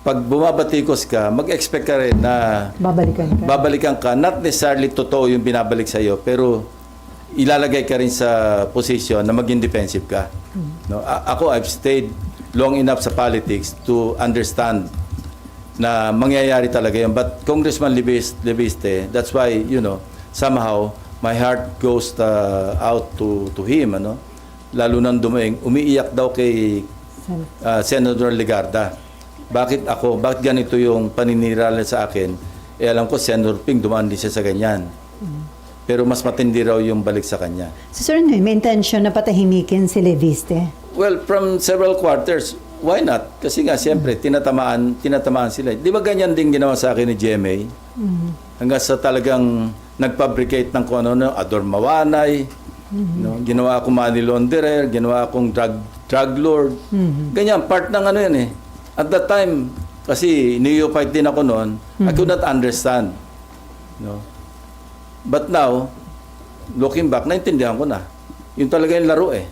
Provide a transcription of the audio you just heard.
pag bumabatikos ka, mag-expect ka rin na babalikan ka. Not necessarily totoo yung binabalik sa'yo, pero ilalagay ka rin sa position na maging defensive ka. No? Ako, I've stayed long enough sa politics to understand na mangyayari talaga yun. But Congressman Leviste, that's why, somehow, my heart goes out to him. Lalo nang dumaing, umiiyak daw kay Senator Legarda. Bakit ako? Bakit ganito yung paninirala sa akin? Alam ko, Senator Ping, dumaan din siya sa ganyan. Pero mas matindi raw yung balik sa kanya. So, sir, may intention na patahimikin si Leviste? Well, from several quarters, why not? Kasi nga, siyempre, tinatamaan sila. Di ba ganyan din ginawa sa akin ni GMA? Hanggang sa talagang nagfabricate ng kung ano, Ador Mawanay, ginawa akong money launderer, ginawa akong drug lord. Ganyan, part ng ano yan eh. At that time, kasi neophyte din ako noon, I could not understand. But now, looking back, naintindihan ko na. Yung talaga yung laro eh.